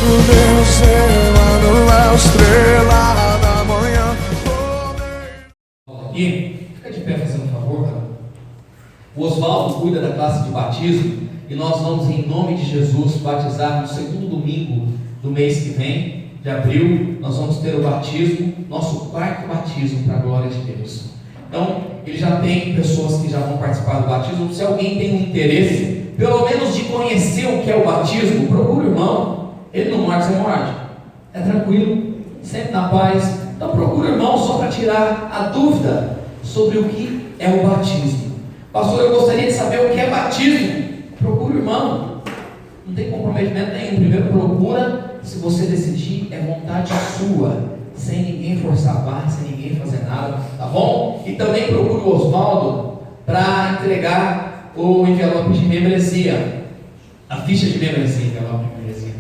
Deus Emanuel, estrela da manhã. Aqui, fica de pé fazendo um favor, cara. O Oswaldo cuida da classe de batismo e nós vamos, em nome de Jesus, batizar no segundo domingo do mês que vem, de abril. Nós vamos ter o batismo, nosso quarto batismo para a glória de Deus. Então, ele já tem pessoas que já vão participar do batismo. Se alguém tem um interesse, pelo menos de conhecer o que é o batismo, procure o irmão. Ele não morde, você morde. É tranquilo, sempre na paz. Então procure o irmão só para tirar a dúvida sobre o que é o batismo. Pastor, eu gostaria de saber o que é batismo. Procure o irmão. Não tem comprometimento nenhum. Primeiro procura, se você decidir, é vontade sua, sem ninguém forçar a barra, sem ninguém fazer nada, tá bom? E também procure o Oswaldo para entregar o envelope de membresia, a ficha de membresia, envelope de membresia.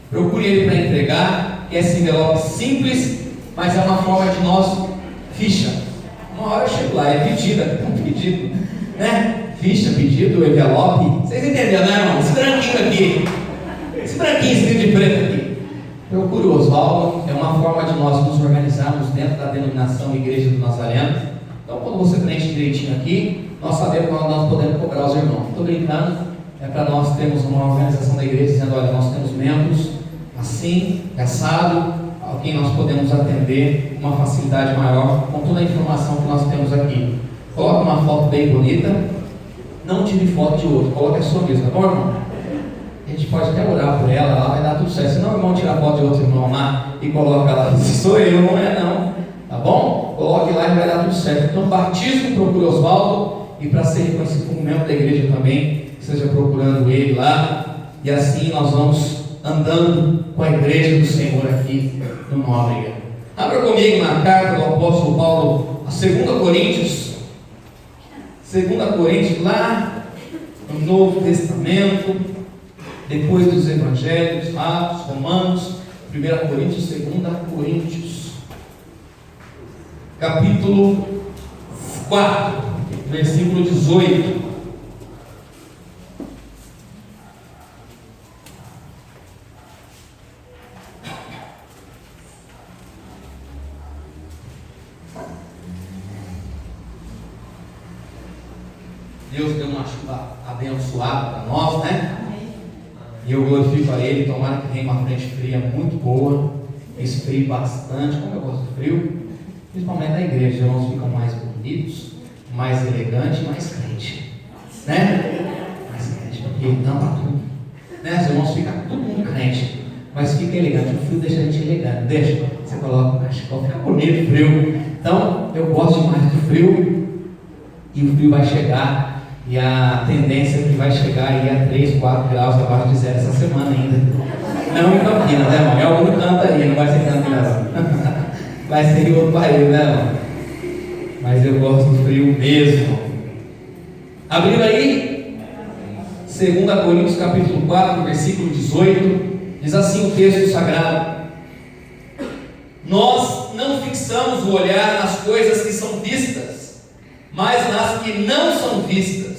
Procure ele para entregar, que esse envelope simples, mas é uma forma de nós, ficha. Uma hora eu chego lá, é pedido, é um pedido, né? Ficha, pedido, envelope. Vocês entenderam, né, irmão? Esse branquinho aqui, esse branquinho escrito de preto aqui. Procure o Oswaldo, é uma forma de nós nos organizarmos dentro da denominação Igreja do Nazareno. Então, quando você preenche direitinho aqui, nós sabemos quando nós podemos cobrar os irmãos. Estou brincando, é para nós termos uma organização da igreja dizendo: olha, nós temos membros assim, assado, a quem nós podemos atender uma facilidade maior com toda a informação que nós temos aqui. Coloque uma foto bem bonita, não tire foto de outro, coloque a sua mesma, tá bom, irmão? A gente pode até orar por ela, lá vai dar tudo certo. Se não, o irmão tira foto de outro irmão lá e coloca lá: se sou eu, não é não, tá bom? Coloque lá e vai dar tudo certo. Então, batismo, procure Oswaldo, e para ser reconhecido como membro da igreja também, seja procurando ele lá, e assim nós vamos andando com a igreja do Senhor aqui no Nóbrega. Abra comigo na carta do apóstolo Paulo, a 2 Coríntios, 2 Coríntios, lá no Novo Testamento, depois dos Evangelhos, Atos, Romanos, 1 Coríntios, 2 Coríntios, capítulo 4, versículo 18. Deus deu uma chuva abençoada para nós, né? E eu glorifico a Ele. Tomara que venha uma frente fria muito boa, esfrie bastante, como eu gosto de frio, principalmente na igreja. Os irmãos ficam mais bonitos, mais elegantes, mais crente, né? Mais crente, porque não para tudo, né? Os irmãos ficam todo mundo crente, mas fica elegante. O frio deixa a gente elegante, deixa. Você coloca o cachecol, fica bonito, frio. Então eu gosto demais do frio, e o frio vai chegar. E a tendência é que vai chegar aí a 3, 4 graus abaixo de zero essa semana ainda. Não em Campinas, né, irmão? Em algum canto aí, não vai ser Campinas, não. Vai ser em outro país, né, irmão? Mas eu gosto do frio mesmo. Abrindo aí, 2 Coríntios capítulo 4, versículo 18, diz assim o texto sagrado: nós não fixamos o olhar nas coisas que são vistas, mas nas que não são vistas.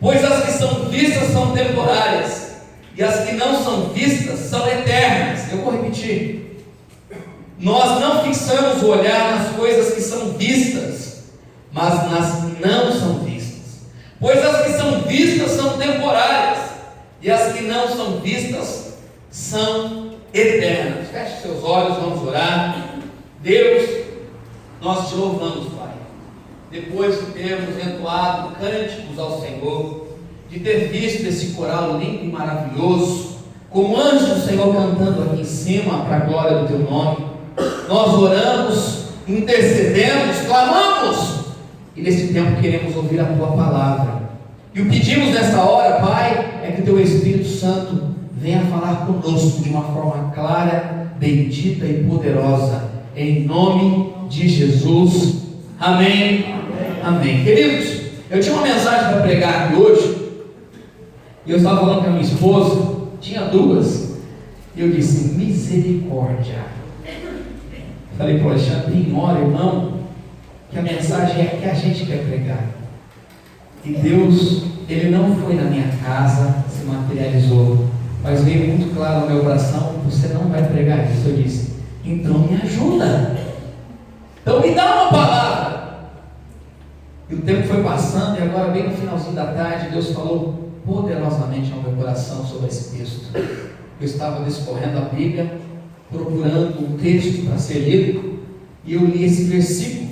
Pois as que são vistas são temporárias, e as que não são vistas são eternas. Eu vou repetir. Nós não fixamos o olhar nas coisas que são vistas, mas nas que não são vistas. Pois as que são vistas são temporárias, e as que não são vistas são eternas. Feche seus olhos, vamos orar. Deus, nós te louvamos, Pai, depois de termos entoado cânticos ao Senhor, de ter visto esse coral lindo e maravilhoso, com anjos do Senhor cantando aqui em cima para a glória do Teu nome, nós oramos, intercedemos, clamamos, e nesse tempo queremos ouvir a Tua palavra. E o pedimos nesta hora, Pai, é que o Teu Espírito Santo venha falar conosco de uma forma clara, bendita e poderosa, em nome de Jesus. Amém. Amém. Queridos, eu tinha uma mensagem para pregar aqui hoje, e eu estava falando com a minha esposa, tinha duas, e eu disse: misericórdia. Falei para o Alexandre: ignora, irmão, que a mensagem é que a gente quer pregar. E Deus, Ele não foi na minha casa, se materializou. mas veio muito claro no meu coração: você não vai pregar isso. Eu disse: então me ajuda, então me dá uma palavra. E o tempo foi passando, e agora bem no finalzinho da tarde, Deus falou poderosamente ao meu coração sobre esse texto. Eu estava discorrendo a Bíblia, procurando um texto para ser lido, e eu li esse versículo,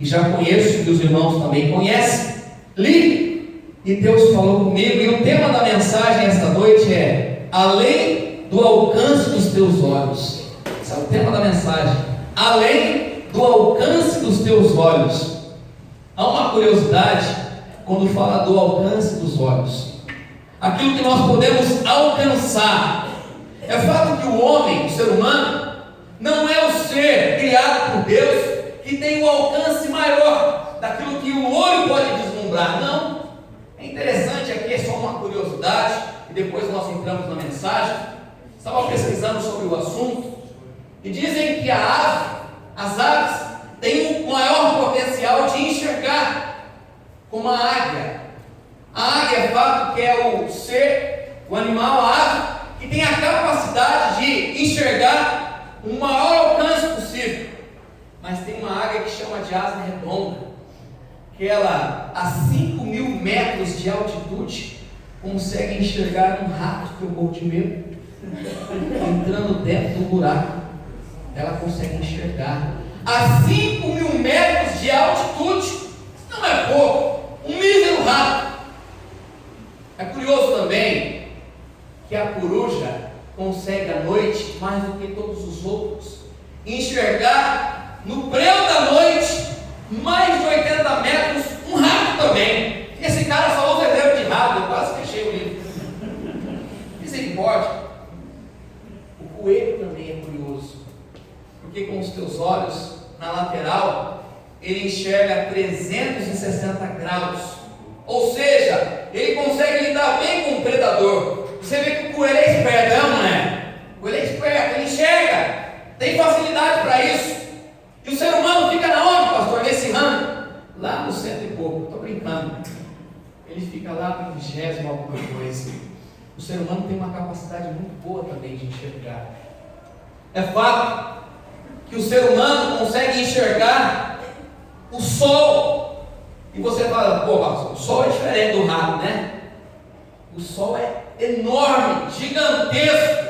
e já conheço, que os irmãos também conhecem. Li, e Deus falou comigo, e o tema da mensagem esta noite é: além do alcance dos teus olhos. Esse é o tema da mensagem: além do alcance dos teus olhos. Há uma curiosidade quando fala do alcance dos olhos, aquilo que nós podemos alcançar. É fato que o homem, o ser humano, não é o ser criado por Deus que tem um alcance maior daquilo que o olho pode vislumbrar. Não. É interessante, aqui é só uma curiosidade, e depois nós entramos na mensagem. Estava pesquisando sobre o assunto, e dizem que as aves têm um maior potencial de enxergar, como a águia. A águia, é fato que é o ser, o animal, a ave, que tem a capacidade de enxergar o maior alcance possível. Mas tem uma águia que chama de asa redonda, que ela, a 5.000 metros de altitude, consegue enxergar um rato que eu morro de medo, entrando dentro do buraco. Ela consegue enxergar a 5.000 metros de altitude. Isso não é pouco, um mísero rato. É curioso também que a coruja consegue à noite, mais do que todos os outros, enxergar no breu da noite, mais de 80 metros, um rato também. Esse cara só usa exemplo de rato, eu quase fechei o livro. Misericórdia. O coelho também é curioso, porque com os teus olhos, na lateral, ele enxerga 360 graus, ou seja, ele consegue lidar bem com o predador. Você vê que o coelho é esperto, não é? O coelho é esperto, ele enxerga, tem facilidade para isso. E o ser humano fica na onde, pastor? Nesse ramo? Lá no cento e pouco, estou brincando. Ele fica lá no 20º alguma coisa. O ser humano tem uma capacidade muito boa também de enxergar. É fato que o ser humano consegue enxergar o sol. E você fala: pô, pastor, o sol é diferente do rato, né? O sol é enorme, gigantesco.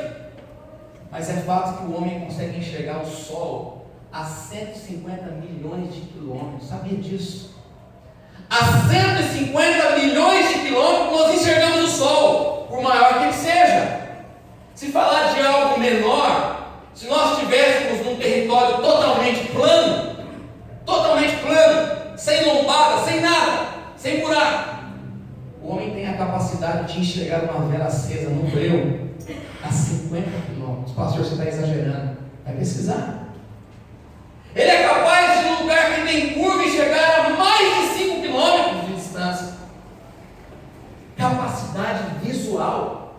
Mas é fato que o homem consegue enxergar o sol a 150 milhões de quilômetros. Sabia disso? A 150 milhões de quilômetros nós enxergamos o sol, por maior que ele seja. Se falar de algo menor, se nós estivéssemos num território totalmente plano, sem lombada, sem nada, sem buraco, o homem tem a capacidade de enxergar uma vela acesa no breu a 50 quilômetros. Pastor, você está exagerando. Vai pesquisar. Ele é capaz de, num lugar que tem curva, enxergar a mais de 5 quilômetros de distância. Capacidade visual.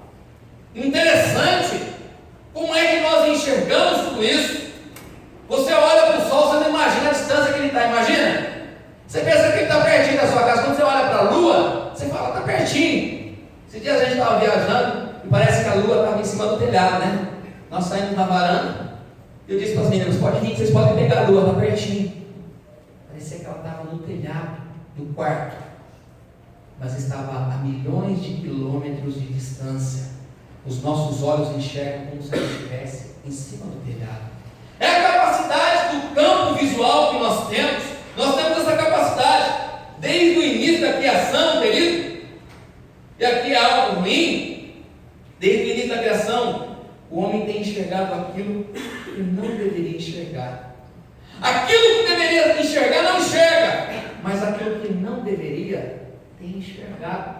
Interessante. Como é que nós enxergamos tudo isso? Você olha para o sol, você não imagina a distância que ele está. Imagina? Você pensa que ele está pertinho da sua casa. Quando você olha para a lua, você fala: está pertinho. Esses dias a gente estava viajando e parece que a lua estava em cima do telhado, né? Nós saímos da varanda. Eu disse para as meninas: pode vir, vocês podem pegar a lua, está pertinho. Parecia que ela estava no telhado do quarto, mas estava a milhões de quilômetros de distância. Os nossos olhos enxergam como se ela estivesse em cima do telhado. É a capacidade do campo visual que nós temos. Nós temos essa capacidade desde o início da criação, querido. E aqui é algo ruim. Desde o início da criação, o homem tem enxergado aquilo que não deveria enxergar. Aquilo que deveria enxergar não enxerga, mas aquilo que não deveria tem enxergado.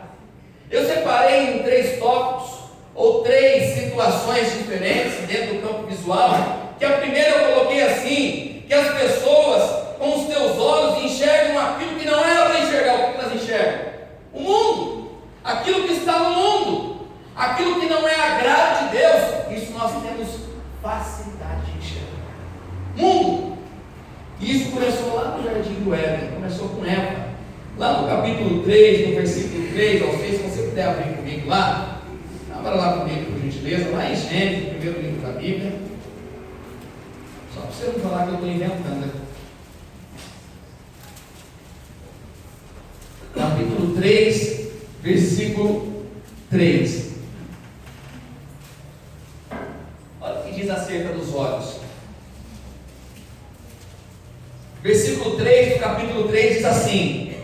Eu separei em 3 tópicos, ou 3 situações diferentes dentro do campo visual. Que a primeira eu coloquei assim: que as pessoas com os teus olhos enxergam aquilo que não era para enxergar. O que elas enxergam? O mundo, aquilo que está no mundo, aquilo que não é agrado de Deus. Isso nós temos facilidade de enxergar. Mundo. E isso começou lá no jardim do Éden, começou com Eva. Lá no capítulo 3, no versículo 3 ao 6, se você puder abrir comigo lá, Abra lá comigo, por gentileza, lá em Gênesis, primeiro livro da Bíblia. Só para você não falar que eu estou inventando. Capítulo 3, versículo 3. Olha o que diz acerca dos olhos. Versículo 3 do capítulo 3 diz assim: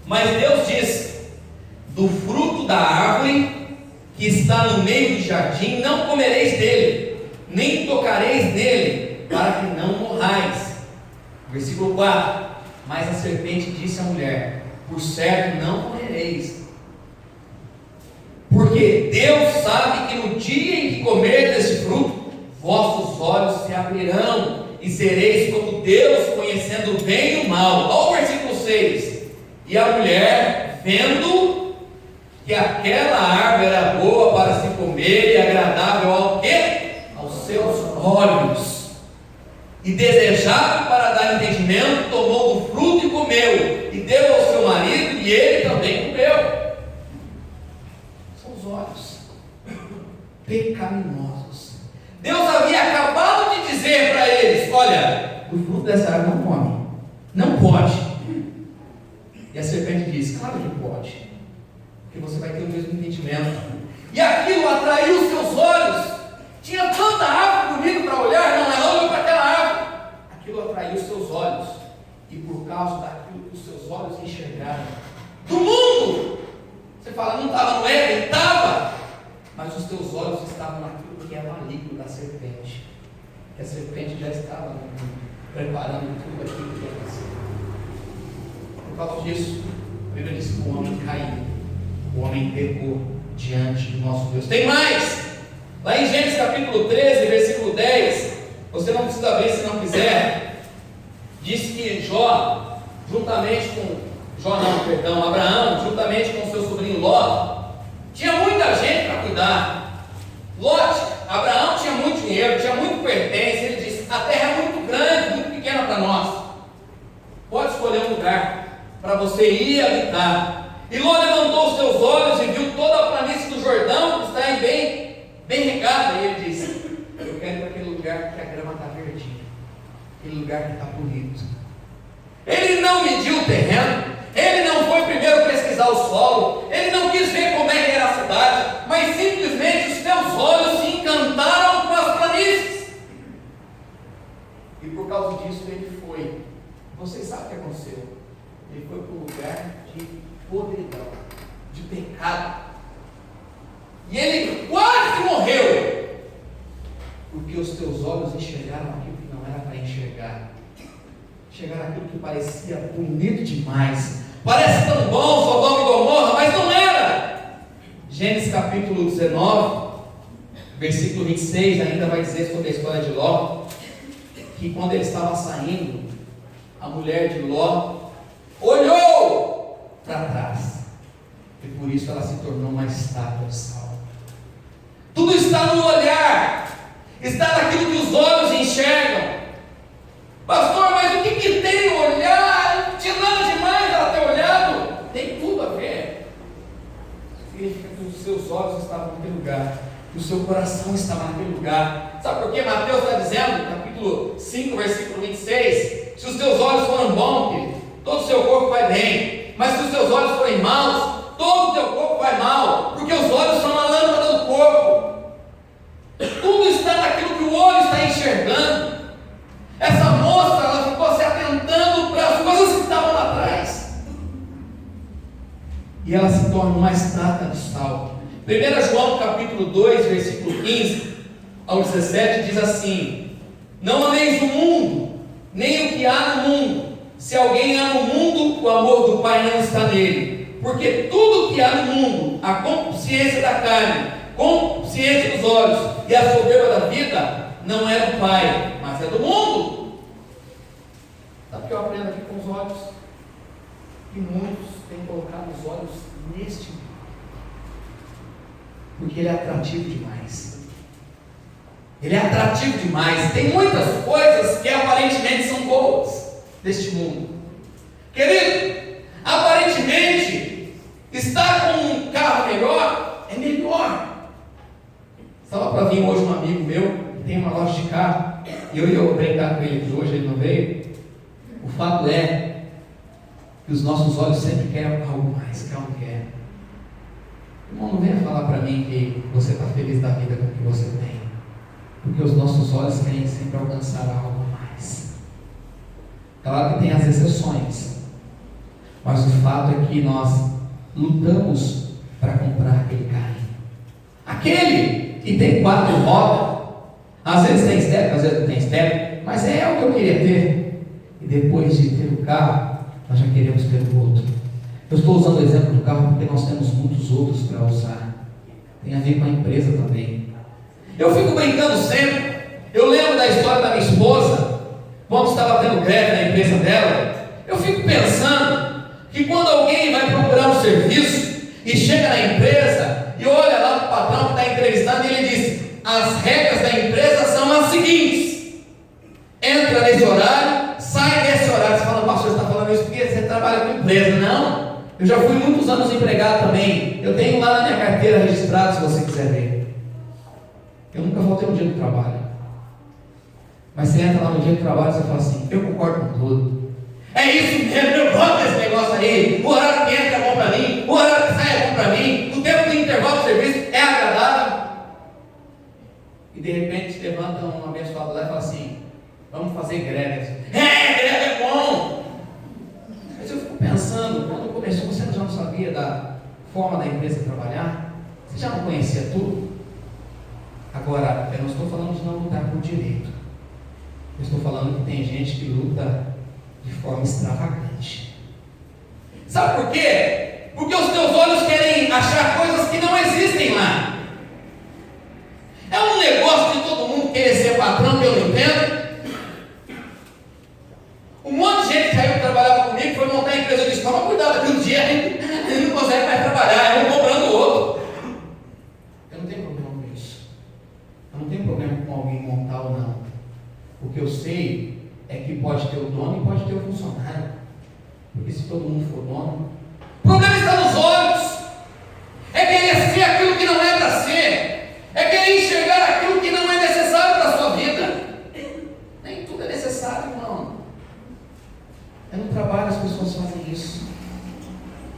mas Deus disse: do fruto da árvore que está no meio do jardim não comereis dele, nem tocareis nele, para que não morrais. Versículo 4: mas a serpente disse à mulher: por certo não morrereis, porque Deus sabe que no dia em que comerdes desse fruto, vossos olhos se abrirão, e sereis como Deus, conhecendo o bem e o mal. Olha o versículo 6: e a mulher, vendo que aquela árvore era boa para se comer e agradável ao quê? Aos seus olhos, e desejável para dar entendimento, tomou do fruto e comeu, e deu ao seu marido, e ele também comeu. São os olhos pecaminosos. Deus havia acabado de dizer para eles: olha, o fruto dessa árvore não come, não pode. E a serpente disse: claro que pode, porque você vai ter o mesmo entendimento. E aquilo atraiu os seus olhos. Tinha tanta árvore bonita para olhar, não, ela olhou para aquela árvore. Aquilo atraiu os seus olhos, e por causa daquilo que os seus olhos enxergaram do mundo, você fala, não estava no Éden? Estava, mas os teus olhos estavam naquilo que é maligno da serpente, que a serpente já estava no mundo, preparando tudo aquilo que ia fazer. Por causa disso, a Bíblia diz que o homem caiu, o homem pecou diante do nosso Deus. Tem mais, lá em Gênesis capítulo 13, versículo 10, você não precisa ver se não quiser, diz que Abraão, juntamente com seu sobrinho Ló, tinha muita gente para cuidar. Abraão tinha muito dinheiro, tinha muito pertence. Ele disse: a terra é muito grande, muito pequena para nós, pode escolher um lugar para você ir habitar. E Ló levantou os seus olhos e viu toda a planície do Jordão, que está bem regada, e ele disse: eu quero ir para aquele lugar que a grama está verdinha, aquele lugar que está bonito. Ele não mediu o terreno, ele não foi primeiro pesquisar o solo, ele não quis ver como é que era a cidade, mas simplesmente os seus olhos se encantaram com as planícies, e por causa disso ele foi. Vocês sabem o que aconteceu? Ele foi para um lugar de podridão, de pecado, e ele quase morreu, porque os teus olhos enxergaram aquilo que não era para enxergar, enxergaram aquilo que parecia bonito demais, parece tão bom, Sodoma e Gomorra, mas não era. Gênesis capítulo 19, versículo 26, ainda vai dizer sobre a história de Ló, que quando ele estava saindo, a mulher de Ló olhou para trás, e por isso ela se tornou uma estátua de sal. Tudo está no olhar, está naquilo que os olhos enxergam. Pastor, mas o que tem no olhar? Não tinha nada demais ela ter olhado. Tem tudo a ver. Significa que os seus olhos estavam naquele lugar, que o seu coração estava naquele lugar. Sabe por que Mateus está dizendo, capítulo 5, versículo 26, se os teus olhos forem bons, querido, todo o seu corpo vai bem, mas se os teus olhos forem maus, todo o teu corpo vai mal, porque os olhos são a lâmpada do corpo. Tudo está naquilo que o olho está enxergando. Essa moça, ela ficou se atentando para as coisas que estavam lá atrás, e ela se torna uma estátua de sal. 1 João capítulo 2, versículo 15 ao 17 diz assim: não ameis o mundo, nem o que há no mundo. Se alguém ama o mundo, o amor do Pai não está nele, porque tudo o que há no mundo, a concupiscência da carne, concupiscência dos olhos e a soberba da vida, não é do Pai, mas é do mundo. Sabe o que eu aprendo aqui com os olhos? Que muitos têm colocado os olhos neste mundo, porque ele é atrativo demais. Ele é atrativo demais. Tem muitas coisas que aparentemente são boas deste mundo. Querido, aparentemente estar com um carro melhor é melhor. tem uma loja de carro, e eu ia brincar com ele hoje, ele não veio. O fato é que os nossos olhos sempre querem algo mais, quer ou não quer. Irmão, não venha falar para mim que você está feliz da vida com o que você tem, porque os nossos olhos querem sempre alcançar algo mais. Claro que tem as exceções, mas o fato é que nós lutamos para comprar aquele carro. Aquele que tem 4 rodas, às vezes tem step, às vezes não tem step, mas é o que eu queria ter. E depois de ter o carro, nós já queremos ter o outro. Eu estou usando o exemplo do carro porque nós temos muitos outros para usar. Tem a ver com a empresa também. Eu fico brincando sempre. Eu lembro da história da minha esposa, quando estava tendo greve na empresa dela. Eu fico pensando que quando alguém vai procurar um serviço e chega na empresa e olha lá para o patrão que está entrevistando, e ele diz: as regras da empresa são as seguintes: entra nesse horário, sai desse horário. Você fala: pastor, você está falando isso porque você trabalha com empresa? Não, eu já fui muitos anos empregado também. Eu tenho lá na minha carteira registrado, se você quiser ver. Eu nunca faltei um dia do trabalho. Mas você entra lá no dia do trabalho e você fala assim: eu concordo com tudo. É isso mesmo, eu gosto desse negócio aí. O horário que entra é bom para mim, o horário que sai é bom para mim, o tempo de intervalo do serviço é agradável. E de repente levanta um abençoado lá e fala assim: vamos fazer greve. Greve é bom. Mas eu fico pensando, quando começou, você já não sabia da forma da empresa trabalhar? Você já não conhecia tudo? Agora, eu não estou falando de não lutar por direito. Eu estou falando que tem gente que luta de forma extravagante. Sabe por quê? Porque os teus olhos querem achar coisas que não existem lá. É um negócio de todo mundo querer ser patrão, que eu não entendo. Um monte de gente que saiu que trabalhava comigo, foi montar a empresa de escola, cuidado, que um dia ele não consegue mais trabalhar, é um cobrando o outro. Eu não tenho problema com isso. Eu não tenho problema com alguém montar ou não. O que eu sei é que pode ter o dono e pode ter o funcionário. Porque se todo mundo for dono, o problema está nos olhos. É querer ser aquilo que não é para ser. É querer enxergar aquilo que não é necessário para a sua vida. Nem tudo é necessário, irmão. É no trabalho as pessoas fazem isso.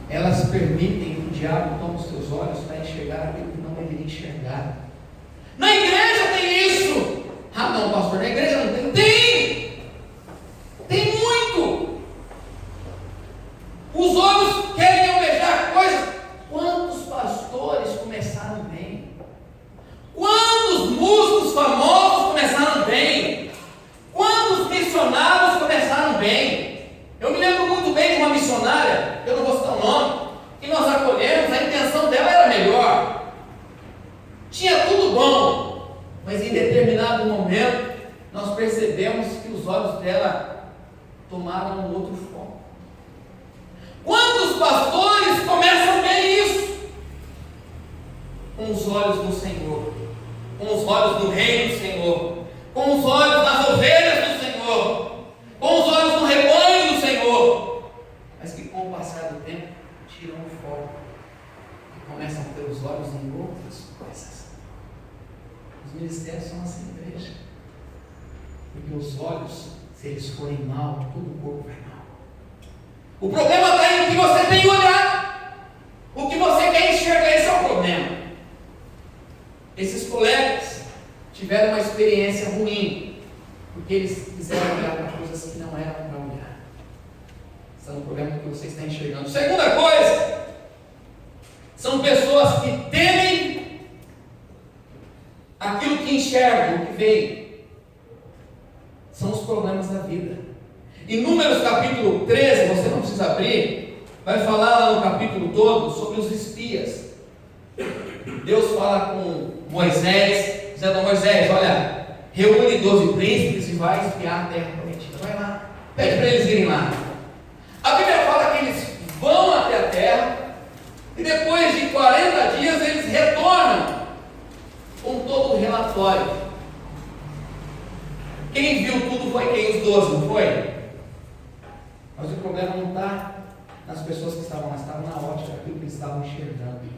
Elas permitem que o diabo tome os seus olhos para enxergar aquilo que não deveria enxergar. Na igreja tem isso. Ah não, pastor, na igreja não tem. Tem muito. Os olhos querem almejar coisas. Quantos pastores começaram bem? Quantos músicos famosos começaram bem? Quantos missionários começaram bem? Eu me lembro muito bem de uma missionária, eu não vou citar o nome, que nós acolhemos. A intenção dela era melhor, tinha tudo bom, mas em determinado momento nós percebemos que os olhos dela tomaram um outro foco. Quantos pastores começam bem isso? Com os olhos do Senhor, com os olhos do reino do Senhor, com os olhos das ovelhas do Senhor, com os olhos do rebanho do Senhor, mas que com o passar do tempo tiram o foco e começam a ter os olhos em outras coisas. Os ministérios são assim, igreja, porque os olhos, se eles forem mal, todo o corpo vai mal. O problema está em que você tem olhado, o que você quer enxergar. Esse é o problema. Esses colegas tiveram uma experiência ruim, porque eles quiseram olhar para coisas que não eram para olhar. Esse é o problema que você está enxergando. Segunda coisa, são pessoas que temem aquilo que enxergam, o que veem. São os problemas da vida. Em Números capítulo 13, você não precisa abrir, vai falar lá no capítulo todo sobre os espias. Deus fala com Moisés, dizendo a Moisés: olha, reúne 12 príncipes e vai espiar a terra prometida. Vai lá, pede para eles irem lá. A Bíblia fala que eles vão até a terra e depois de 40 dias eles retornam com todo o relatório. Quem viu tudo foi quem? Os 12, não foi? Mas o problema não está nas pessoas que estavam lá, estavam na ótica daquilo que eles estavam enxergando.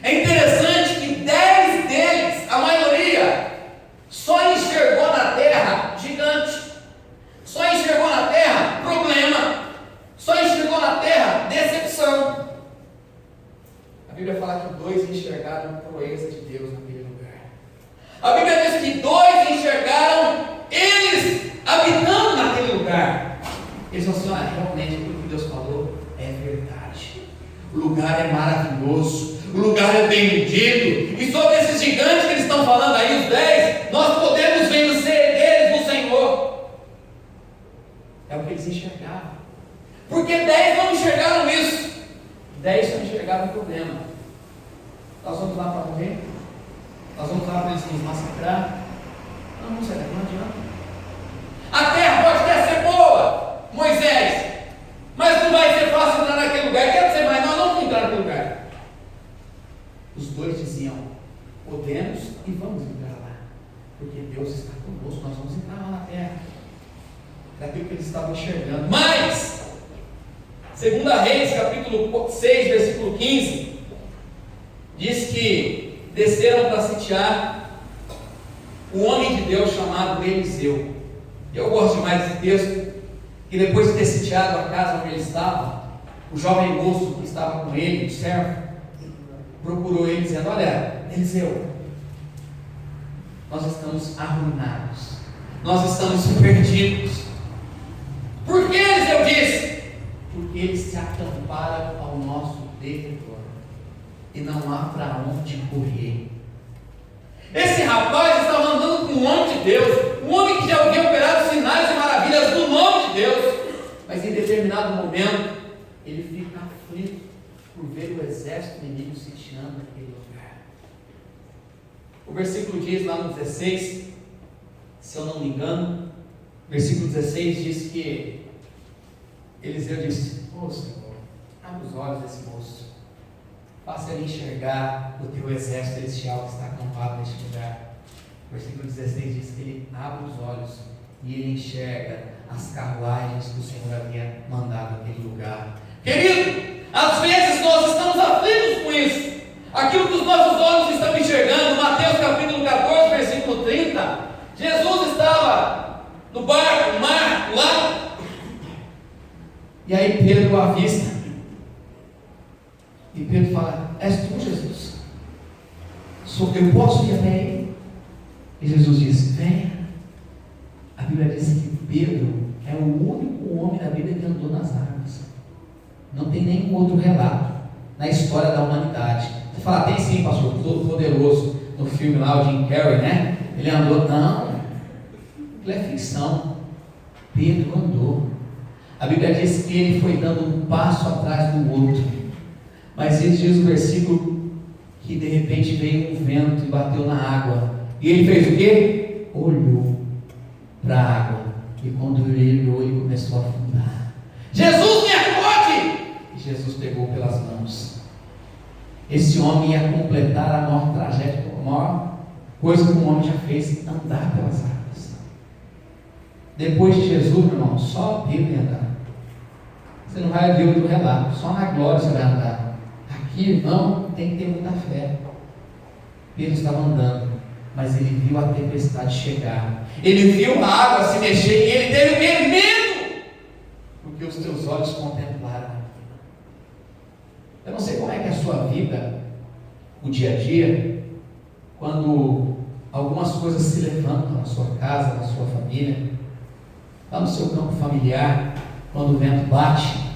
É interessante que 10 deles, a maioria, só texto que 2 enxergaram eles habitando naquele lugar. Eles falaram assim: realmente aquilo que Deus falou é verdade. O lugar é maravilhoso, o lugar é bendito. E sobre esses gigantes que eles estão falando aí, os 10, nós podemos vencer eles no Senhor. É o que eles enxergaram. Porque 10 não enxergaram isso. 10 só enxergaram o problema. Nós vamos lá para morrer? Nós vamos lá para eles nos massacrar? Não, não adianta. A terra pode até ser boa, Moisés, mas não vai ser fácil entrar naquele lugar. Quer dizer, mas nós não vamos entrar naquele lugar. Os 2 diziam: podemos e vamos entrar lá, porque Deus está conosco, nós vamos entrar lá na terra. Daquilo que eles estavam enxergando. Mas 2 Reis, capítulo 6, versículo 15, diz que desceram para sitiar um homem de Deus chamado Eliseu. Eu gosto demais desse texto, que depois de ter sitiado a casa onde ele estava, o jovem moço que estava com ele, o servo, procurou ele dizendo: olha, Eliseu, nós estamos arruinados, nós estamos perdidos. Por que, Eliseu disse? Porque eles se acamparam ao nosso derredor e não há para onde correr. Esse rapaz estava andando com um homem de Deus, um homem que já havia operado sinais e maravilhas no nome de Deus, mas em determinado momento ele fica aflito por ver o exército inimigo sitiando aquele lugar. O versículo diz lá no 16, se eu não me engano, versículo 16 diz que Eliseu disse: ô Senhor, abre os olhos desse moço, faça ele enxergar o teu exército celestial que está acampado neste lugar. O versículo 16 diz que ele abre os olhos e ele enxerga as carruagens que o Senhor havia mandado naquele lugar. Querido, às vezes nós estamos aflitos com isso. Aquilo que os nossos olhos estão enxergando. Mateus capítulo 14, versículo 30. Jesus estava no barco, no mar, lá. E aí Pedro o avista. E Pedro fala: és tu, Jesus? Eu posso ir até ele? E Jesus diz: venha. A Bíblia diz que Pedro é o único homem da Bíblia que andou nas águas. Não tem nenhum outro relato na história da humanidade. Você fala: tem sim, pastor, todo poderoso, no filme lá, o Jim Carrey, né? Ele andou. Não, aquilo é ficção. Pedro andou. A Bíblia diz que ele foi dando um passo atrás do outro. Mas diz o versículo que de repente veio um vento e bateu na água. E ele fez o quê? Olhou para a água. E quando ele olhou, ele começou a afundar. Jesus, me acorde! E Jesus pegou pelas mãos. Esse homem ia completar a maior tragédia, a maior coisa que um homem já fez: andar pelas águas. Depois de Jesus, meu irmão, só Pedro ia andar. Você não vai ver outro relato, só na glória você vai andar. Aqui, irmão, tem que ter muita fé. Pedro estava andando, mas ele viu a tempestade chegar, ele viu a água se mexer e ele teve medo, porque os teus olhos contemplaram aquilo. Eu não sei como é que é a sua vida, o dia a dia, quando algumas coisas se levantam na sua casa, na sua família, lá no seu campo familiar, quando o vento bate,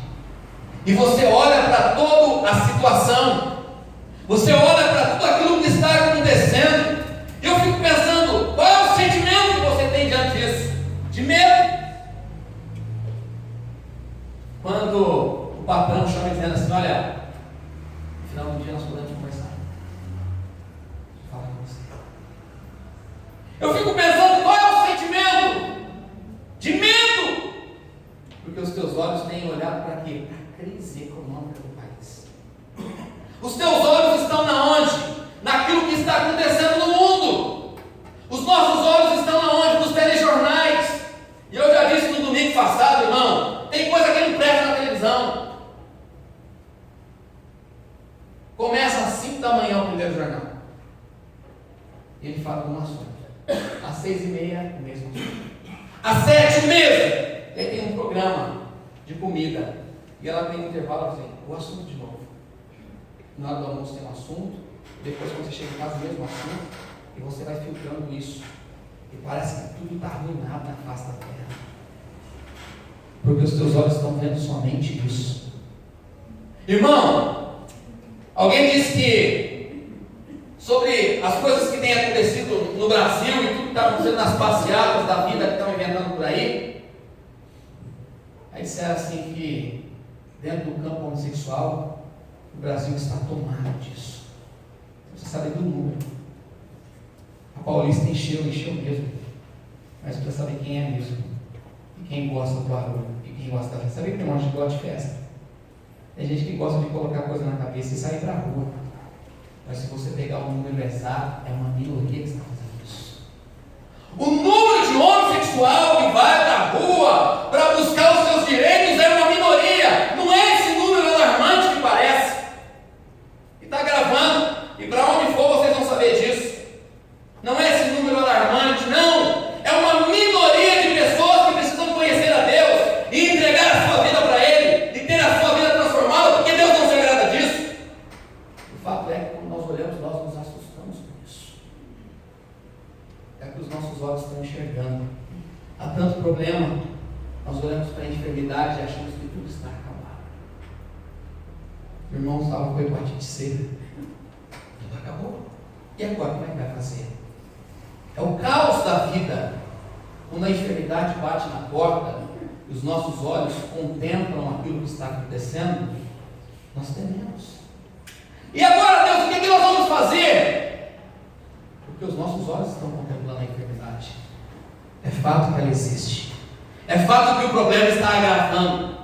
e você olha para toda a situação, você olha para tudo aquilo que está acontecendo, e eu fico pensando: qual é o sentimento que você tem diante disso? De medo. Quando o patrão chama dizendo assim: olha, no final do dia nós podemos conversar, falar com você. Eu fico pensando: qual é o sentimento? De medo. Porque os teus olhos têm olhado para quê? Para a crise econômica do país. Os teus olhos estão na onde? Naquilo que está acontecendo no mundo. Os nossos olhos estão na onde? Nos telejornais. E eu já disse no domingo passado, irmão, tem coisa que não presta na televisão. Começa às 5 da manhã o primeiro jornal. Ele fala de um assunto. Às 6h30, o mesmo assunto. Às 7, o mesmo. Ele tem um programa de comida. E ela tem um intervalo assim: o assunto de novo. Na hora do almoço tem um assunto. Depois, quando você chega em casa, o mesmo assunto. E você vai filtrando isso. E parece que tudo está arruinado na face da terra. Porque os teus olhos estão vendo somente isso. Irmão, alguém disse que sobre as coisas que têm acontecido no Brasil e tudo que está acontecendo nas passeatas da vida que estão inventando por aí. Aí disseram assim que dentro do campo homossexual o Brasil está tomado disso. Você sabe do número. A Paulista encheu mesmo. Mas precisa saber quem é mesmo. E quem gosta do barulho. E quem gosta da festa. Sabe que tem um monte que gosta de festa? Tem gente que gosta de colocar coisa na cabeça e sair para a rua. Mas se você pegar o número exato, é uma minoria que está fazendo isso. O número de homossexual que vai para a rua para buscar os seus direitos é uma minoria. Não é esse número alarmante que parece. E está gravando. E para onde for vocês vão saber disso. Não é esse número alarmante, não. É uma minoria de pessoas que precisam conhecer a Deus e entregar a sua vida para Ele e ter a sua vida transformada, porque Deus não se agrada disso. O fato é que quando nós olhamos, nós nos assustamos com isso. É que os nossos olhos estão enxergando. Há tanto problema, nós olhamos para a enfermidade e achamos que tudo está acabado. O irmão estava com hepatite C. Tudo acabou. E agora como é que vai fazer? É o caos da vida. Quando a enfermidade bate na porta, os nossos olhos contemplam aquilo que está acontecendo, nós tememos. E agora, Deus, o que nós vamos fazer? Porque os nossos olhos estão contemplando a enfermidade. É fato que ela existe. É fato que o problema está agravando.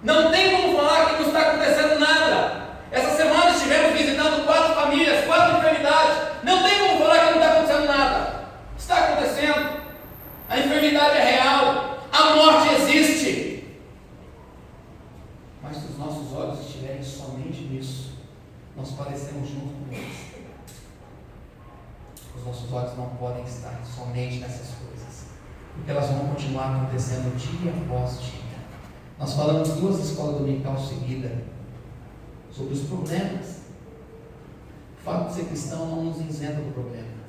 Não tem como falar que não está acontecendo nada. Essa semana estivemos visitando 4 famílias, 4 enfermidades. Não tem como falar que não está acontecendo nada. Está acontecendo. A enfermidade é real. A morte existe. Mas se os nossos olhos estiverem somente nisso, nós padecemos junto com eles. Os nossos olhos não podem estar somente nessas coisas, porque elas vão continuar acontecendo dia após dia. Nós falamos 2 escolas dominical seguidas sobre os problemas. O fato de ser cristão não nos isenta do problema.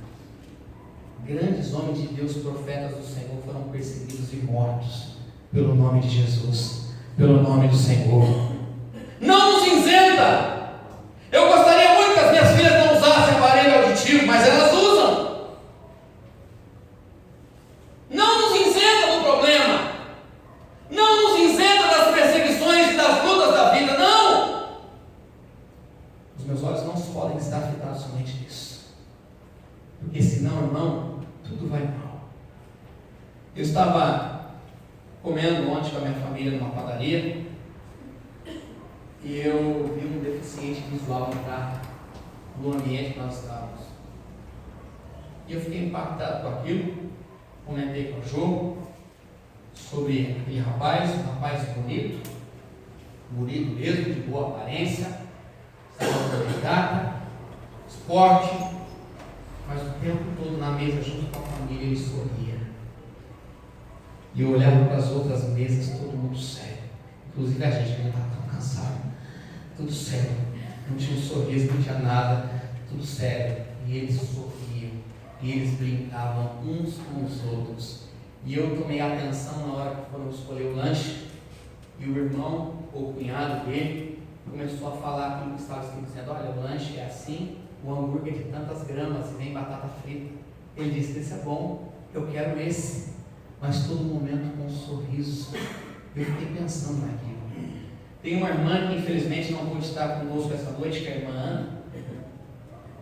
Grandes homens de Deus, profetas do Senhor, foram perseguidos e mortos pelo nome de Jesus, pelo nome do Senhor. Não nos isenta. Eu gostaria muito que as minhas filhas não usassem aparelho auditivo, mas elas usam. Não nos isenta do problema. Não nos isenta das perseguições e das lutas da vida, não. Os meus olhos não podem estar fitados somente nisso. Porque senão, irmão, tudo vai mal. Eu estava comendo ontem com a minha família numa padaria e eu vi um deficiente visual entrar no ambiente que nós estávamos. E eu fiquei impactado com aquilo. Comentei com o Jô sobre aquele rapaz, um rapaz bonito mesmo, de boa aparência, estava de regata, esporte, mas o tempo todo na mesa junto com a família ele sorria. E eu olhava para as outras mesas, todo mundo sério, inclusive a gente que não estava tão cansado, tudo sério, não tinha um sorriso, não tinha nada, tudo sério, e eles sorriam, e eles brincavam uns com os outros. E eu tomei atenção na hora que foram escolher o lanche, e o irmão, ou o cunhado dele, começou a falar aquilo que estava escrito, dizendo: olha, o lanche é assim, o hambúrguer de tantas gramas e vem batata frita. Ele disse: esse é bom, eu quero esse. Mas todo momento com um sorriso. Eu fiquei pensando naquilo. Tem uma irmã que infelizmente não pôde estar conosco essa noite, que é a irmã Ana.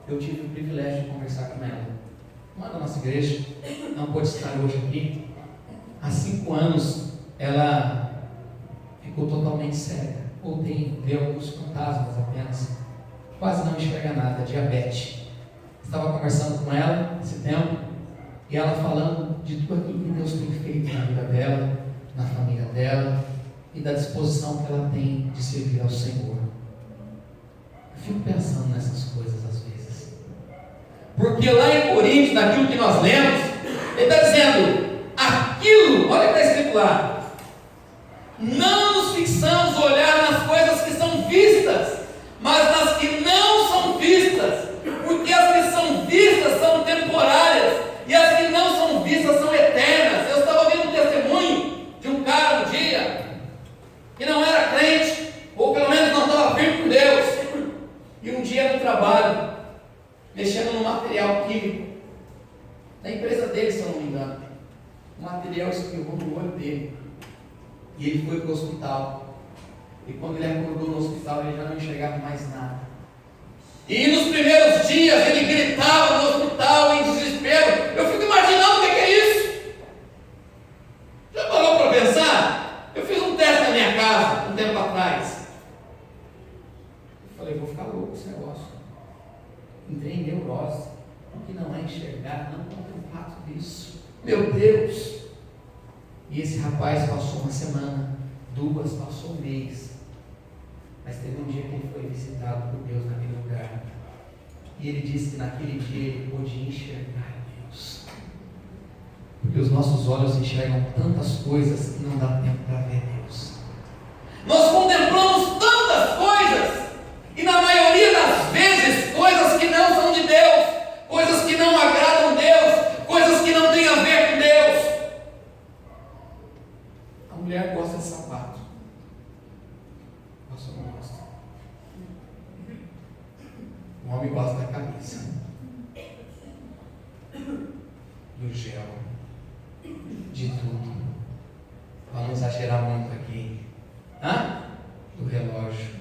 Eu tive o privilégio de conversar com ela. Uma da nossa igreja, não pôde estar hoje aqui. Há 5 anos ela ficou totalmente cega. Ou vê alguns fantasmas apenas. Quase não enxerga nada, diabetes. Estava conversando com ela esse tempo, e ela falando de tudo aquilo que Deus tem feito na vida dela, na família dela, e da disposição que ela tem de servir ao Senhor. Eu fico pensando nessas coisas às vezes. Porque lá em Coríntios, naquilo que nós lemos, ele está dizendo, aquilo, olha o que está escrito lá, não nos fixamos a olhar nas coisas que são vistas, mas nas que não são vistas, porque as que são vistas são dele, se eu não me engano. O material espirrou no olho dele. E ele foi para o hospital. E quando ele acordou no hospital, ele já não enxergava mais nada. E nos primeiros dias ele gritava no hospital em desespero. Eu fico imaginando o que é isso. Já parou para pensar? Eu fiz um teste na minha casa um tempo atrás. Eu falei, vou ficar louco com esse negócio. Entrei em neurose. O que não é enxergar, não contemplar tudo isso. Meu Deus! E esse rapaz passou uma semana, 2, passou um mês. Mas teve um dia que ele foi visitado por Deus naquele lugar. E ele disse que naquele dia ele podia enxergar Deus. Porque os nossos olhos enxergam tantas coisas que não dá tempo para ver Deus. Nós contemplamos tantas coisas, e na maioria das vezes, coisas que não são de Deus, coisas que não agradam Deus, coisas que não têm a ver com Deus. A mulher gosta de sapato. Nossa, não gosta. O homem gosta da camisa, do gel, de tudo. Vamos exagerar muito aqui. Do relógio.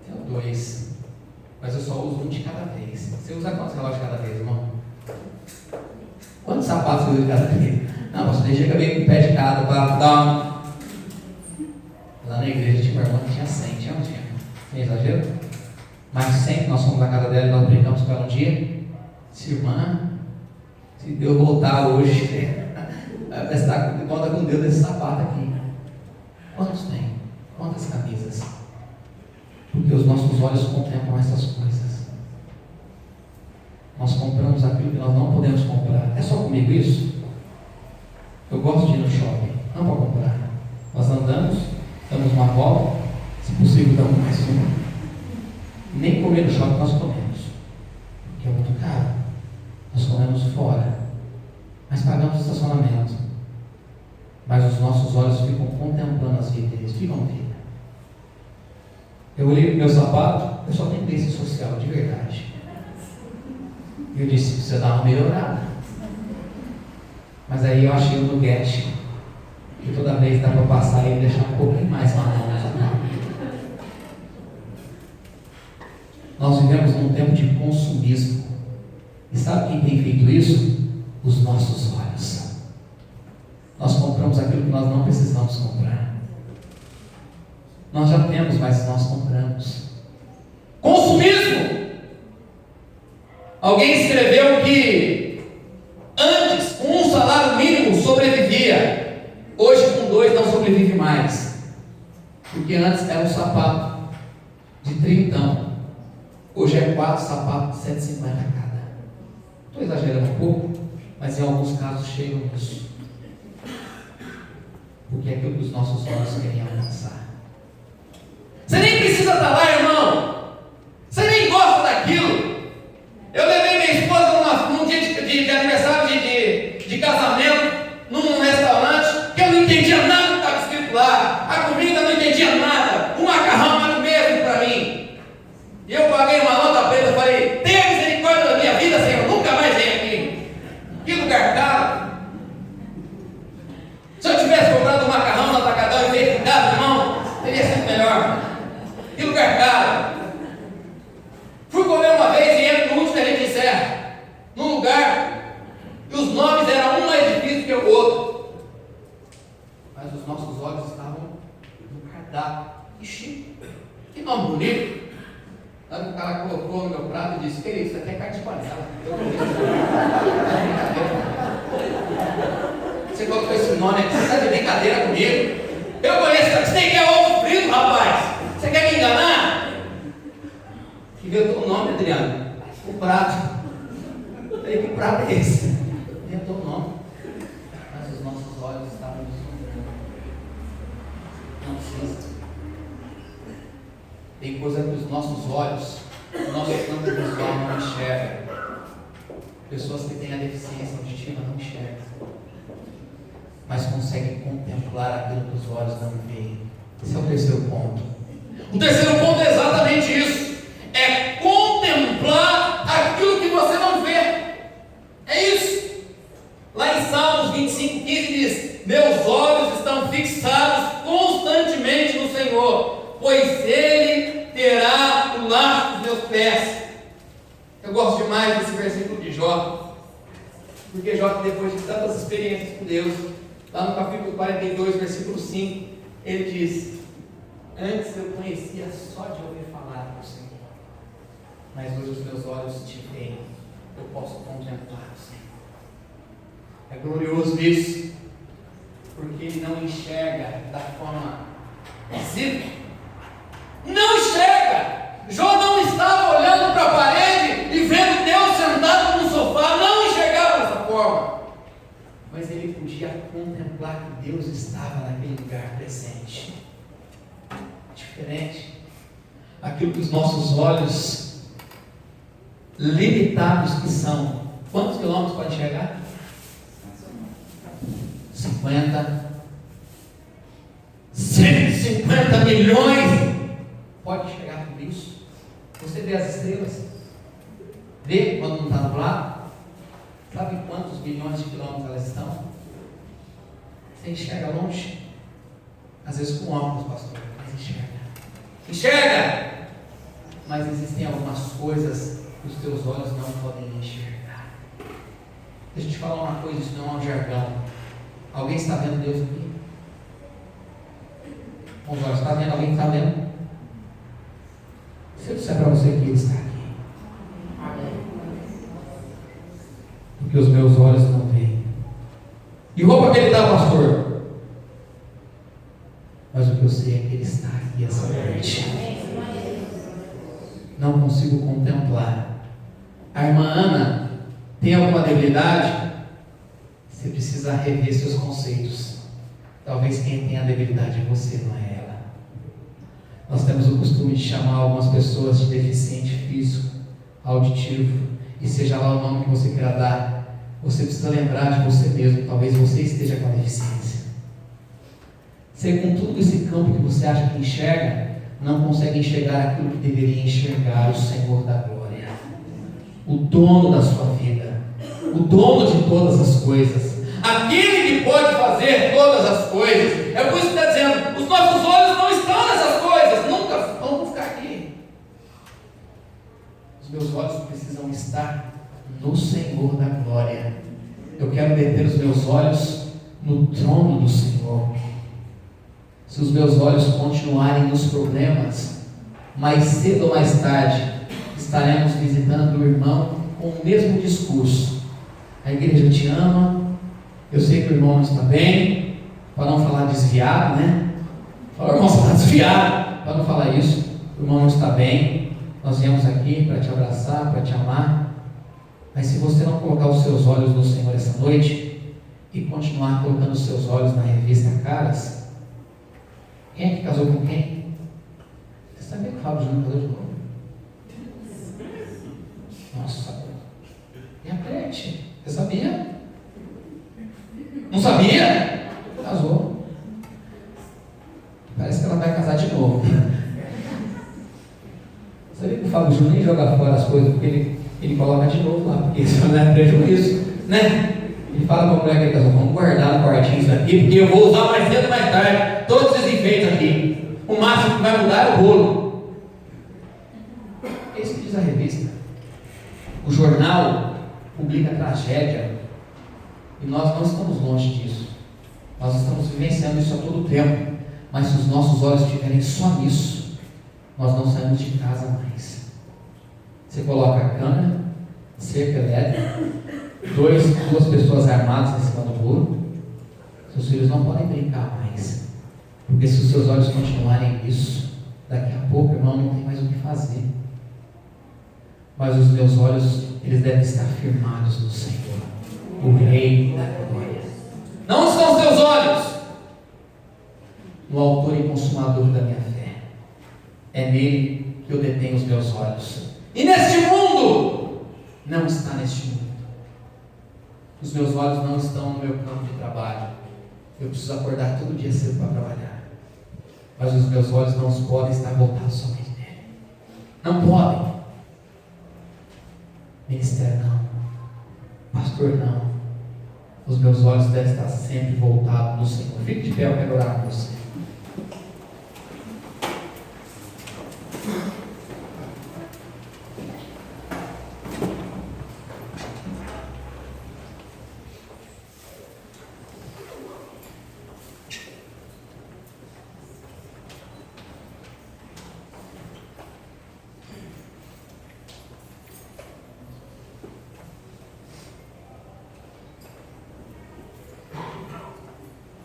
Tenho 2, mas eu só uso um de cada vez. Você usa quantos relógios de cada vez, irmão? Quantos sapatos você usa de cada vez? Não, você chega bem com o pé de cada para dar uma... Lá na igreja tinha uma irmã que tinha 100, tinha ou não tinha? Tem exagero? Mas sempre nós fomos na casa dela e nós brincamos com ela um dia. Se irmã, se Deus voltar hoje, vai prestar conta com Deus desse sapato aqui. Quantos tem? Quantas camisas? Porque os nossos olhos contemplam essas coisas. Nós compramos aquilo que nós não podemos comprar. É só comigo isso? Eu gosto de ir no shopping, não para comprar. Nós andamos, damos uma volta, se possível damos mais uma. Nem comer no shopping nós comemos, porque é muito caro. Nós comemos fora, mas pagamos estacionamento. Mas os nossos olhos ficam contemplando as vidas, eles ficam vida. Eu olhei para o meu sapato, eu só tenho tendência social, de verdade. E eu disse, precisa dar uma melhorada. Mas aí eu achei o nuggete, que toda vez dá para passar e deixar um pouquinho mais na mão no sapato. Nós vivemos num tempo de consumismo. E sabe quem tem feito isso? Os nossos olhos. Nós compramos aquilo que nós não precisamos comprar. Nós já temos, mas nós compramos. Consumismo! Alguém escreveu que antes, com um salário mínimo sobrevivia. Hoje, com 2 não sobrevive mais. Porque antes era um sapato de 30. Hoje é 4 sapatos de 7,50 cada. Estou exagerando um pouco, mas em alguns casos chegam nisso. Porque é aquilo que os nossos olhos querem alcançar. Você nem precisa estar lá, irmão. Você nem gosta daquilo. Eu levei minha esposa num dia de aniversário de casamento, num restaurante, que eu não entendia nada do que estava escrito lá. A comida não entendia nada. O macarrão era o mesmo para mim. E eu paguei uma nota preta, falei, tenha misericórdia da minha vida, Senhor, nunca mais venho aqui. Que lugar caro. Se eu tivesse comprado um macarrão no atacadão e feito em casa, irmão, teria sido melhor. Que lugar caro. Fui comer uma vez e entro no último gerente de serra, num lugar, e os nomes eram um mais difícil que o outro. Mas os nossos olhos estavam no cardápio. Ixi, que nome bonito. Aí o cara colocou no meu prato e disse, que isso aqui é carne de panela. Você colocou esse nome aqui, você está de brincadeira comigo? Eu conheço, você tem que é ovo frito, rapaz. Você quer me enganar? Inventou o nome, Adriano. O prato. Eu falei, que prato é esse? Inventou o nome. Mas os nossos olhos estavam descontrolados. Não precisa. Tem coisa que os nossos olhos, o nosso campo visual não enxerga. Pessoas que têm a deficiência auditiva não enxergam, mas conseguem contemplar aquilo que os olhos não veem. Esse é o terceiro ponto. O terceiro ponto é exatamente isso. É contemplar aquilo que você não vê. É isso. 25:15 diz: meus olhos estão fixados constantemente no Senhor, pois Ele terá o lastro dos meus pés. Eu gosto demais desse versículo de Jó, porque Jó, depois de tantas experiências com Deus, lá no capítulo 42, versículo 5, ele diz: antes eu conhecia só de ouvir falar do Senhor, mas hoje os meus olhos te veem, eu posso contemplar o Senhor. É glorioso isso, porque ele não enxerga da forma visível. Não enxerga. Jó não estava olhando para a parede e vendo Deus sentado no sofá, não enxergava dessa forma. Mas ele podia contemplar que Deus estava naquele lugar presente. Diferente. Aquilo que os nossos olhos limitados que são. Quantos quilômetros pode enxergar? 50, 150 milhões. Pode chegar tudo isso. Você vê as estrelas? Vê quando não está nublado? Sabe quantos bilhões de quilômetros elas estão? Você enxerga longe? Às vezes com óculos, pastor, mas enxerga. Enxerga! Mas existem algumas coisas que os teus olhos não podem enxergar. Deixa eu te falar uma coisa, isso não é um jargão. Alguém está vendo Deus aqui? Com os olhos, está vendo? Alguém está vendo? Se eu disser para você que Ele está aqui, porque os meus olhos não veem. E roupa que Ele dá, pastor? Mas o que eu sei é que Ele está aqui essa noite. Não consigo contemplar. A irmã Ana tem alguma debilidade? Você precisa rever seus conceitos. Talvez quem tem a debilidade é você, não é ela. Nós temos o costume de chamar algumas pessoas de deficiente físico, auditivo, e seja lá o nome que você queira dar, você precisa lembrar de você mesmo. Talvez você esteja com a deficiência. Você, com tudo esse campo que você acha que enxerga, não consegue enxergar aquilo que deveria enxergar: o Senhor da glória, o dono da sua vida, o dono de todas as coisas, aquele que pode fazer todas as coisas. É por isso que está dizendo: os nossos olhos não estão nessas coisas, nunca vão ficar aqui. Os meus olhos precisam estar no Senhor da glória. Eu quero deter os meus olhos no trono do Senhor. Se os meus olhos continuarem nos problemas, mais cedo ou mais tarde estaremos visitando o irmão com o mesmo discurso: a igreja te ama, eu sei que o irmão não está bem, para não falar desviado, né? Fala: irmão, você está desviado, para não falar isso, o irmão não está bem, nós viemos aqui para te abraçar, para te amar. Mas se você não colocar os seus olhos no Senhor essa noite e continuar colocando os seus olhos na revista Caras, quem é que casou com quem? Você sabia que o Fábio Júnior casou de novo? Nossa, minha crente, você sabia? Não sabia? Casou. Parece que ela vai casar de novo. Sabia que o Fábio Júnior nem joga fora as coisas, porque ele coloca de novo lá, porque isso não é prejuízo, né? Ele fala para a mulher que ele casou: vamos guardar no quartinho isso aqui, porque eu vou usar mais cedo ou mais tarde, todos esses enfeites aqui. O máximo que vai mudar é o bolo. É isso que diz a revista. O jornal publica tragédia, e nós não estamos longe disso. Nós estamos vivenciando isso a todo tempo. Mas se os nossos olhos estiverem só nisso, nós não saímos de casa mais. Você coloca a câmera, cerca elétrica, duas pessoas armadas em cima do muro, seus filhos não podem brincar mais. Porque se os seus olhos continuarem nisso, daqui a pouco, irmão, não tem mais o que fazer. Mas os meus olhos, eles devem estar firmados no Senhor, o Rei da glória. Não estão os teus olhos no autor e consumador da minha fé. É nele que eu detenho os meus olhos. E neste mundo, não está neste mundo. Os meus olhos não estão no meu campo de trabalho. Eu preciso acordar todo dia cedo para trabalhar. Mas os meus olhos não podem estar voltados somente nele. Não podem. Ministério não. Pastor não. os meus olhos devem estar sempre voltados no Senhor. Fique de pé, eu quero orar por você.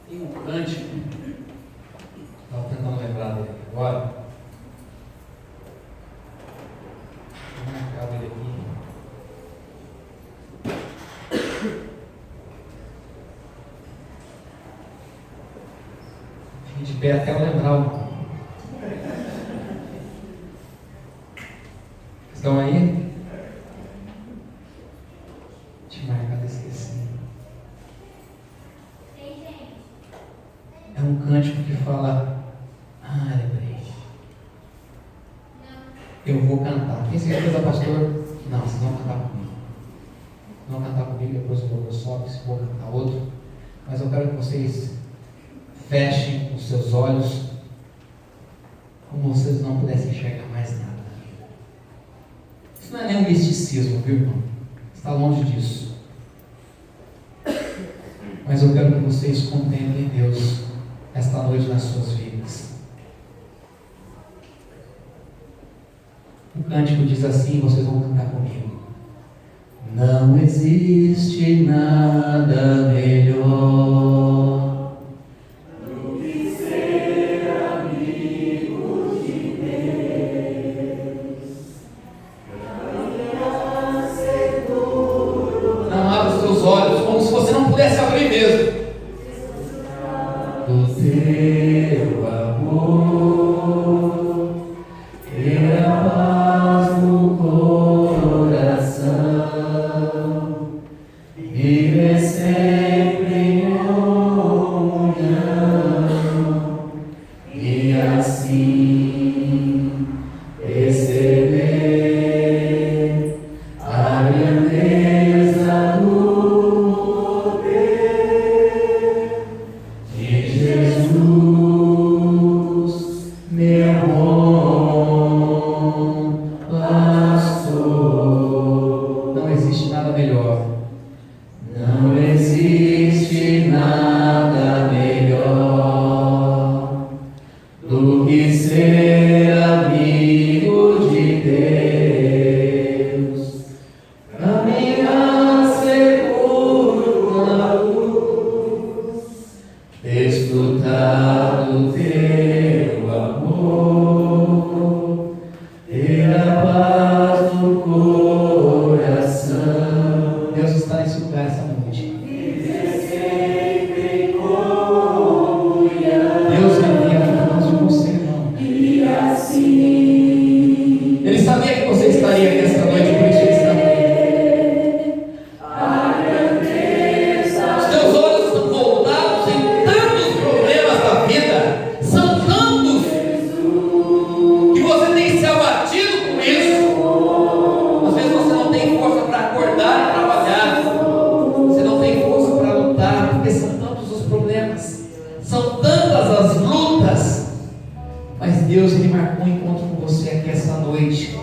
Tem um cântico, estava tentando lembrar dele agora. Vou marcar ele aqui. Fique de pé até eu lembrar o nome. Estão aí? Deixa eu marcar, eu esqueci. É um cântico que fala, lembrei. Eu vou cantar. Tem certeza, pastor? Não, vocês vão cantar comigo. Não cantar comigo, depois eu vou sobe, se for cantar outro. Mas eu quero que vocês fechem os seus olhos, como vocês não pudessem enxergar mais nada. Isso não é nenhum misticismo, viu, irmão? Está longe disso. Mas eu quero que vocês contemplem Deus esta noite nas suas vidas. O cântico diz assim, vocês vão cantar comigo. Não existe nada melhor do que ser amigo de Deus. Não abra os seus olhos, como se você não pudesse abrir mesmo. Do teu amor e a paz no coração, viver sempre em união e assim perceber a grandeza do poder de Jesus, meu bom pastor. Não existe nada melhor. Não existe nada melhor do que ser amigo de Deus, caminhar seguro na luz, desfrutar do teu amor, ter a paz no coração. Deus está nesse lugar essa noite. Deus não vinha aqui por causa de você, não. Ele sabia que você estaria aqui esta noite, por isso ele está aqui. Os teus olhos estão voltados em tantos problemas da vida, são tantos que você tem se abatido com isso. Às vezes você não tem força para acordar e trabalhar, você não tem força para lutar, porque são tantos os problemas, são tantas as lutas. Mas Deus, Ele marcou um encontro com você aqui essa noite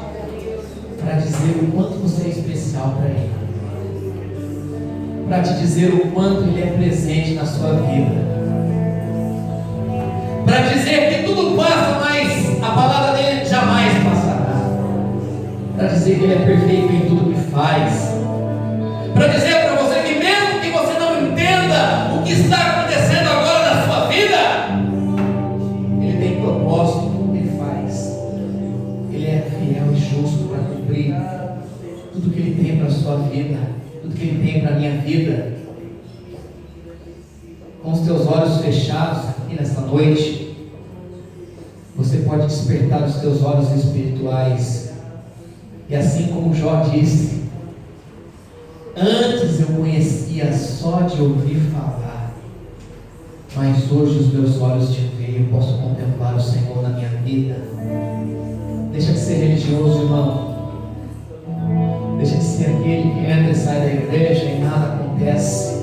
para dizer o quanto você é especial para Ele, para te dizer o quanto Ele é presente na sua vida, para dizer que tudo passa, mas a palavra dele jamais passará, para dizer que Ele é perfeito em tudo que faz, para dizer para você que mesmo que você não entenda o que está acontecendo agora na sua vida, Ele tem propósito em tudo que Ele faz. Ele é fiel e justo para cumprir tudo que Ele tem para a sua vida, tudo que Ele tem para a minha vida. Com os teus olhos fechados aqui nesta noite, você pode despertar os teus olhos espirituais. E assim como Jó disse, antes eu conhecia só de ouvir falar, mas hoje os meus olhos te veem, eu posso contemplar o Senhor na minha vida. Deixa de ser religioso, irmão. Deixa de ser aquele que entra e sai da igreja e nada acontece.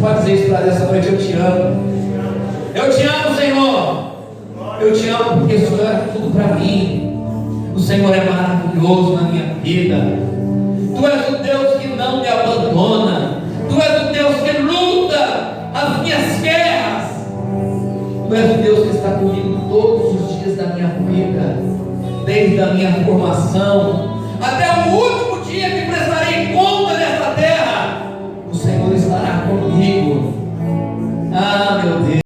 pode dizer isso para essa noite: eu te amo. Eu te amo, Senhor. Eu te amo porque o Senhor é tudo para mim. O Senhor é maravilhoso na minha vida. Tu és o Deus que não me abandona. Tu és o Deus que luta as minhas guerras. Tu és o Deus que está comigo todos os dias da minha vida, desde a minha formação até o último dia que prestarei